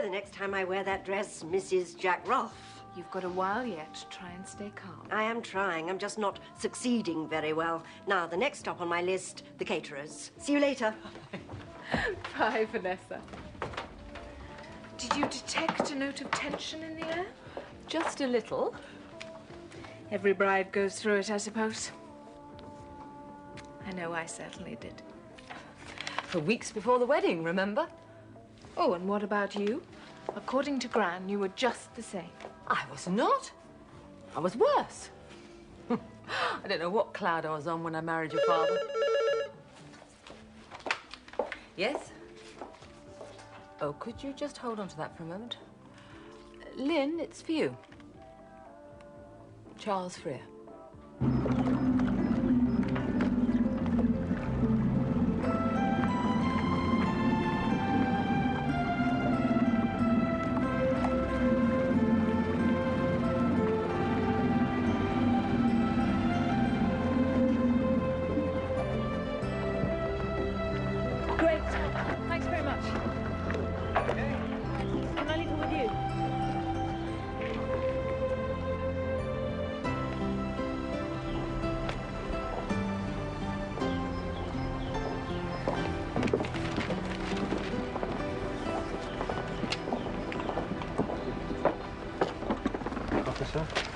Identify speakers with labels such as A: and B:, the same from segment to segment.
A: the next time I wear that dress, Mrs. Jack Rolfe.
B: You've got a while yet to try and stay calm.
A: I am trying. I'm just not succeeding very well. Now, the next stop on my list, the caterers. See you later.
B: Bye, Vanessa. Did you detect a note of tension in the air?
C: Just a little.
B: Every bride goes through it, I suppose. I know I certainly did.
C: For weeks before the wedding, remember?
B: Oh, and what about you? According to Gran, you were just the same.
C: I was not. I was worse. I don't know what cloud I was on when I married your father. Yes? Oh, could you just hold on to that for a moment? Lynn, it's for you. Charles Freer.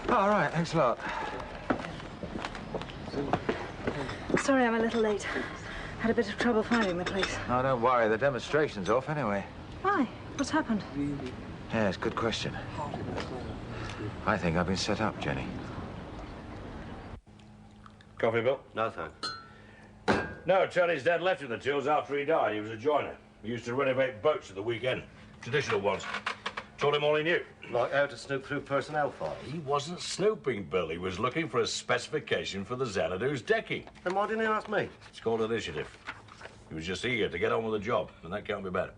D: All right, thanks a lot.
E: Sorry I'm a little late. Had a bit of trouble finding the place.
D: Oh, don't worry, the demonstration's off anyway.
E: Why? What's happened?
D: Yeah, it's a good question. I think I've been set up, Jenny.
F: Coffee, Bill?
G: No, thanks.
F: No, Tony's dad left him the tools after he died. He was a joiner. He used to renovate boats at the weekend. Traditional ones. Told him all he knew.
G: Like how to snoop through personnel files?
F: He wasn't snooping, Bill. He was looking for a specification for the Xanadu's decking.
G: Then why didn't he ask me?
F: It's called initiative. He was just eager to get on with the job, and that can't be bad.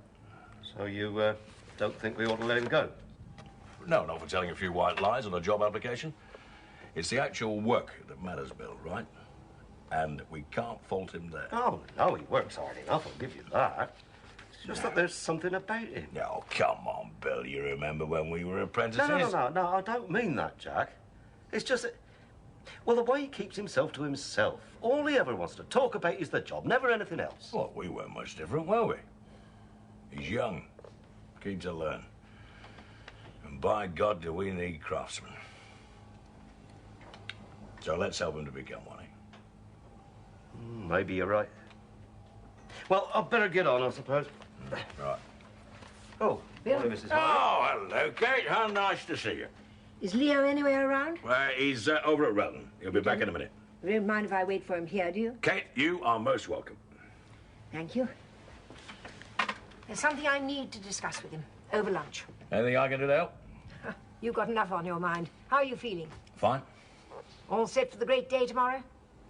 G: So you don't think we ought to let him go?
F: No, not for telling a few white lies on a job application. It's the actual work that matters, Bill, right? And we can't fault him there.
G: Oh, no, he works hard enough, I'll give you that. It's just that there's something about him.
F: No, come on, Bill. You remember when we were apprentices?
G: No, I don't mean that, Jack. It's just that, well, the way he keeps himself to himself. All he ever wants to talk about is the job, never anything else.
F: Well, we weren't much different, were we? He's young, keen to learn. And by God, do we need craftsmen. So let's help him to become one, eh?
G: Maybe you're right. Well, I'd better get on, I suppose.
F: Right.
G: Oh, morning, Mrs. Hardy.
F: Oh, hello, Kate. How nice to see you.
A: Is Leo anywhere around?
F: He's over at Relton. He'll be back in a minute.
A: You don't mind if I wait for him here, do you?
F: Kate, you are most welcome.
A: Thank you. There's something I need to discuss with him over lunch.
F: Anything I can do to help?
A: You've got enough on your mind. How are you feeling?
F: Fine.
A: All set for the great day tomorrow?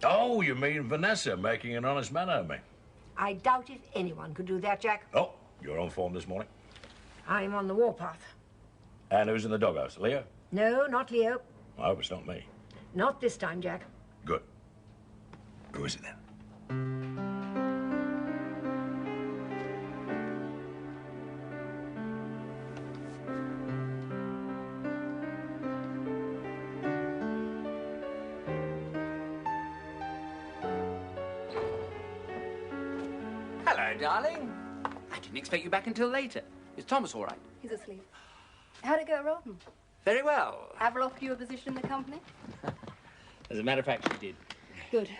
F: Oh, you mean Vanessa making an honest man of me?
A: I doubt if anyone could do that, Jack.
F: Oh, you're on form this morning.
A: I'm on the warpath.
F: And who's in the doghouse? Leo?
A: No, not Leo.
F: I hope it's not me.
A: Not this time, Jack.
F: Good. Who is it then?
H: Hello, darling. I didn't expect you back until later. Is Thomas all right?
E: He's asleep. How'd it go at Rolton?
H: Very well.
E: Avril offered you a position in the company?
H: As a matter of fact, she did.
E: Good.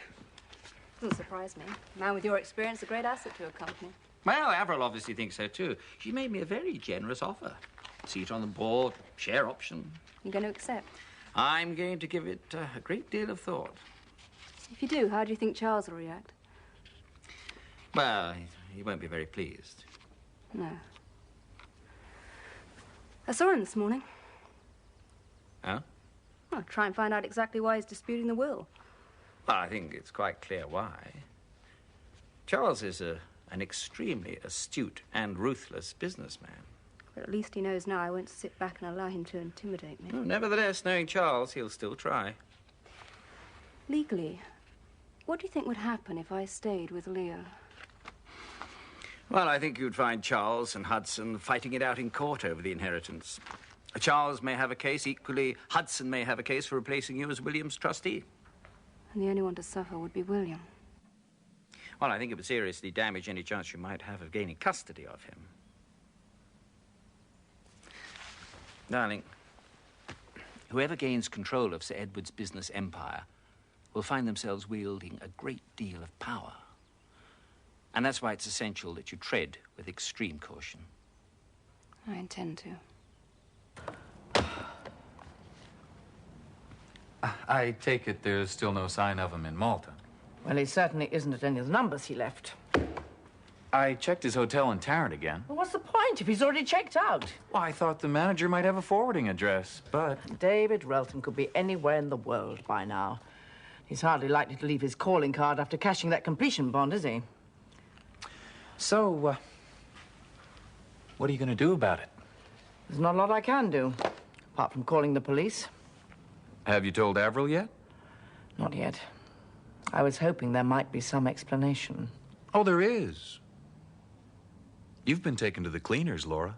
E: Doesn't surprise me. A man with your experience, a great asset to a company.
H: Well, Avril obviously thinks so, too. She made me a very generous offer. Seat on the board, share option.
E: You're going to accept?
H: I'm going to give it a great deal of thought.
E: If you do, how do you think Charles will react?
H: Well, he won't be very pleased.
E: No. I saw him this morning.
H: Oh?
E: Well, try and find out exactly why he's disputing the will.
H: Well, I think it's quite clear why. Charles is an extremely astute and ruthless businessman.
E: But at least he knows now I won't sit back and allow him to intimidate me.
H: Oh, nevertheless, knowing Charles, he'll still try.
E: Legally, what do you think would happen if I stayed with Leo?
H: Well, I think you'd find Charles and Hudson fighting it out in court over the inheritance. Charles may have a case. Equally, Hudson may have a case for replacing you as William's trustee.
E: And the only one to suffer would be William.
H: Well, I think it would seriously damage any chance you might have of gaining custody of him. Darling, whoever gains control of Sir Edward's business empire will find themselves wielding a great deal of power. And that's why it's essential that you tread with extreme caution.
E: I intend to.
I: I take it there's still no sign of him in Malta.
J: Well, he certainly isn't at any of the numbers he left.
I: I checked his hotel in Tarrant again.
J: Well, what's the point if he's already checked out?
I: Well, I thought the manager might have a forwarding address, but...
J: David Relton could be anywhere in the world by now. He's hardly likely to leave his calling card after cashing that completion bond, is he?
I: So, what are you going to do about it?
J: There's not a lot I can do, apart from calling the police.
I: Have you told Avril yet?
J: Not yet. I was hoping there might be some explanation.
I: Oh, there is. You've been taken to the cleaners, Laura.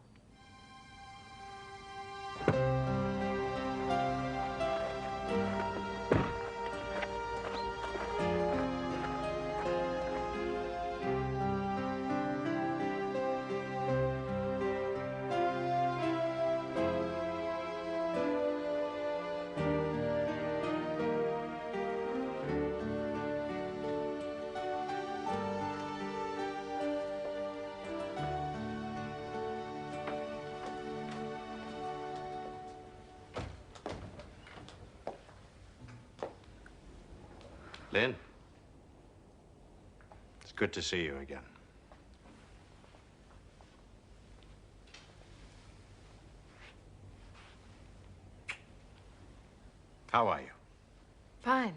K: Lynn, it's good to see you again. How are you?
B: Fine.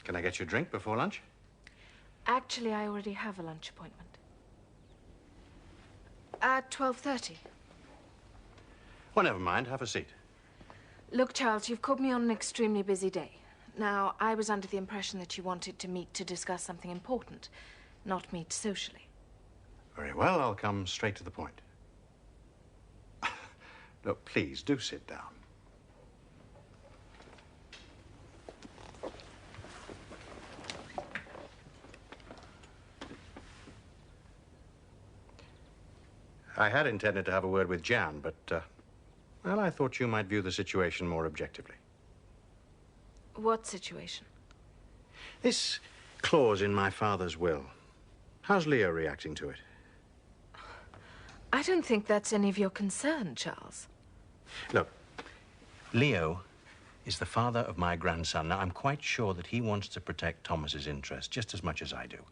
K: Can I get you a drink before lunch?
B: Actually, I already have a lunch appointment. At 12:30.
K: Well, never mind. Have a seat.
B: Look, Charles, you've caught me on an extremely busy day. Now, I was under the impression that you wanted to meet to discuss something important, not meet socially.
K: Very well. I'll come straight to the point. Look, please, do sit down. I had intended to have a word with Jan, but, well, I thought you might view the situation more objectively.
B: What situation?
K: This clause in my father's will. How's Leo reacting to it?
B: I don't think that's any of your concern, Charles.
K: Look, Leo is the father of my grandson. Now, I'm quite sure that he wants to protect Thomas's interest just as much as I do.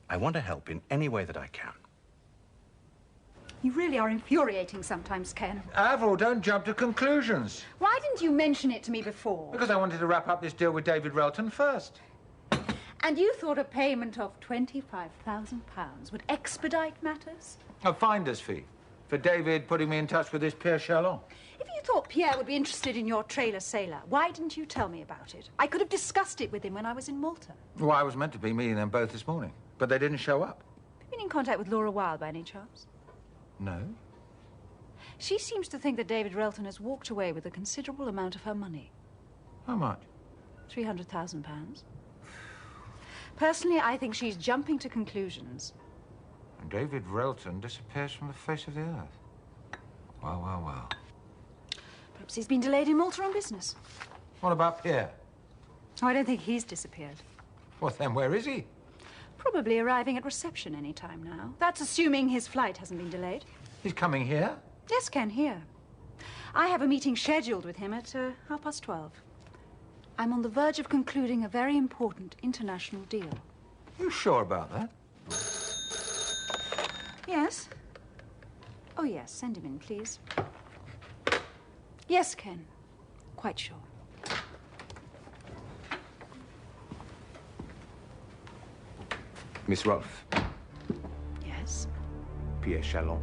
K: I want to help in any way that I can.
L: You really are infuriating sometimes, Ken.
M: Avril, don't jump to conclusions.
L: Why didn't you mention it to me before?
M: Because I wanted to wrap up this deal with David Relton first.
L: And you thought a payment of £25,000 would expedite matters?
M: A finder's fee for David putting me in touch with this Pierre Chalon.
L: If you thought Pierre would be interested in your trailer sailor, why didn't you tell me about it? I could have discussed it with him when I was in Malta.
M: Well, I was meant to be meeting them both this morning, but they didn't show up.
L: Have you been in contact with Laura Wilde by any chance?
M: No.
L: She seems to think that David Relton has walked away with a considerable amount of her money.
M: How much?
L: £300,000. Personally, I think she's jumping to conclusions.
M: And David Relton disappears from the face of the earth. Well, well, well.
L: Perhaps he's been delayed in Malta on business.
M: What about Pierre?
L: Oh, I don't think he's disappeared.
M: Well, then where is he?
L: Probably arriving at reception any time now. That's assuming his flight hasn't been delayed.
M: He's coming here?
L: Yes, Ken, here. I have a meeting scheduled with him at 12:30. I'm on the verge of concluding a very important international deal.
M: You sure about that?
L: Yes. Oh, yes. Send him in, please. Yes, Ken. Quite sure.
N: Miss Rolfe.
L: Yes?
N: Pierre Chalon.